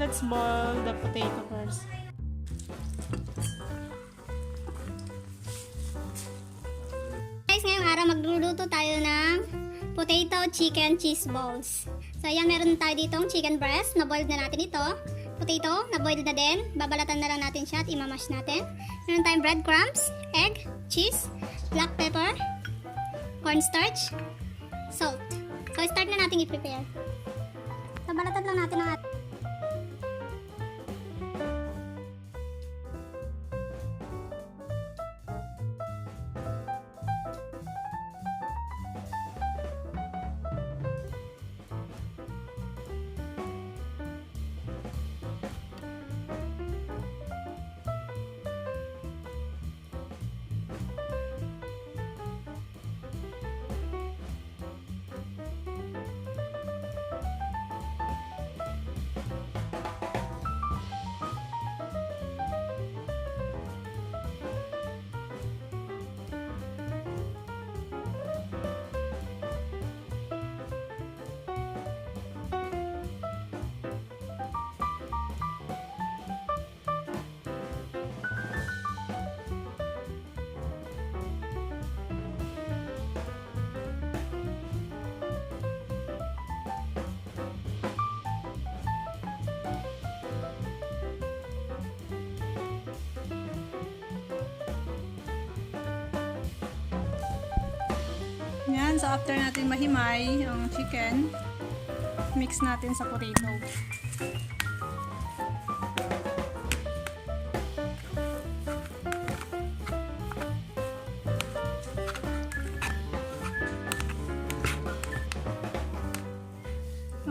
let's boil the potato first. Guys, ngayong araw magluluto tayo ng potato chicken cheese balls. So ayan, meron tayo ditong chicken breast, na-boiled na natin ito. Potato, na-boiled na din. Babalatan na lang natin siya at imamash natin. Meron tayong breadcrumbs, egg, cheese, black pepper, cornstarch, salt. So start na natin i-prepare. So balatan lang natin ang ating Yan, so after natin mahimay ang chicken, mix natin sa potato.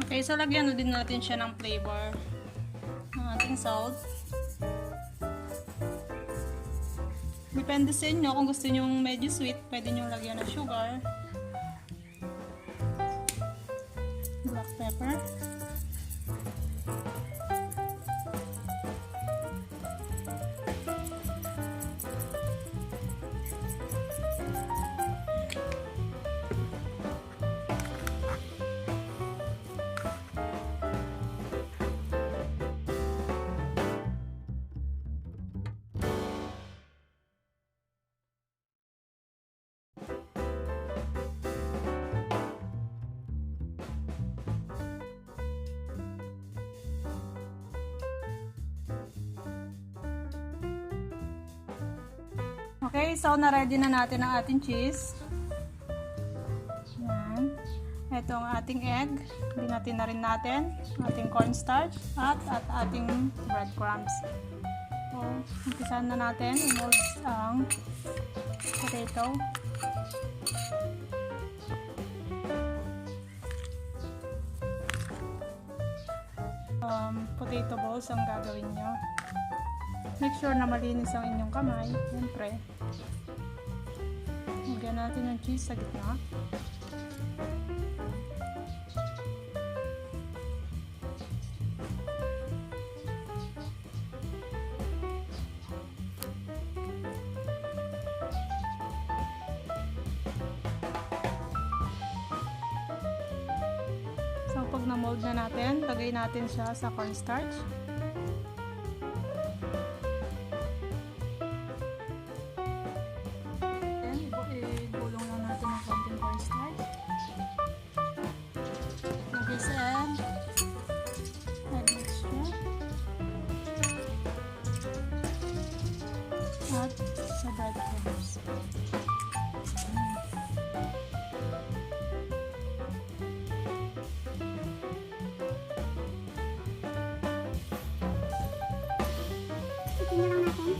Okay, so lagyan na din natin siya ng flavor ng ating salt. Depende sa inyo, kung gusto nyo medyo sweet, pwede nyo lagyan ng sugar, black pepper, okay, so na-ready na natin ang ating cheese. Yan. Ito ang ating egg. Binatin na rin natin. Ating cornstarch at ating breadcrumbs. So, umpisahan na natin. I-mold ang potato. Potato balls ang gagawin nyo. Make sure na malinis ang inyong kamay. Siyempre. Lagyan natin ng cheese sa gitna. So pag na-mold na natin, lagay natin siya sa cornstarch. At sa breadcrumbs. tingnan lang natin.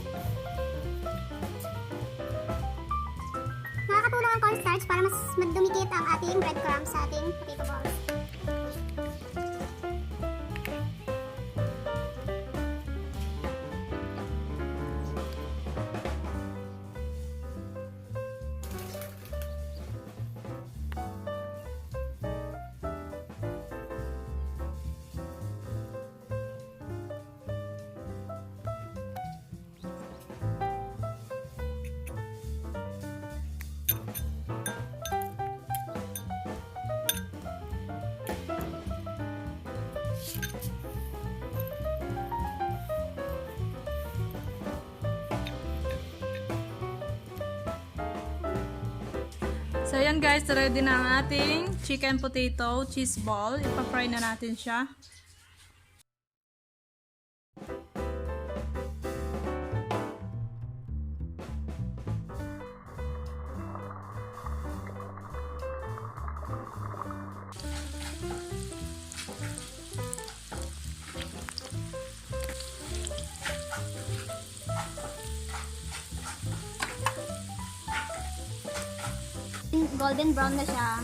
Nakakatulong ang cornstarch para mas magdumikit ang ating breadcrumbs sa ating potato balls. So ayan guys, ready na ang ating chicken potato cheese ball. Ipa-fry na natin siya. Golden brown na siya.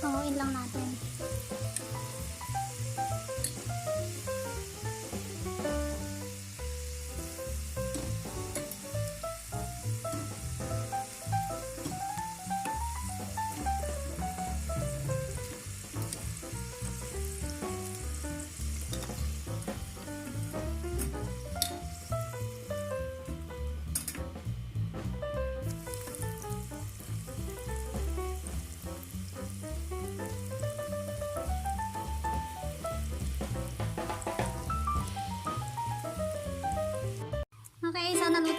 Panguin lang natin. Okay, so naluto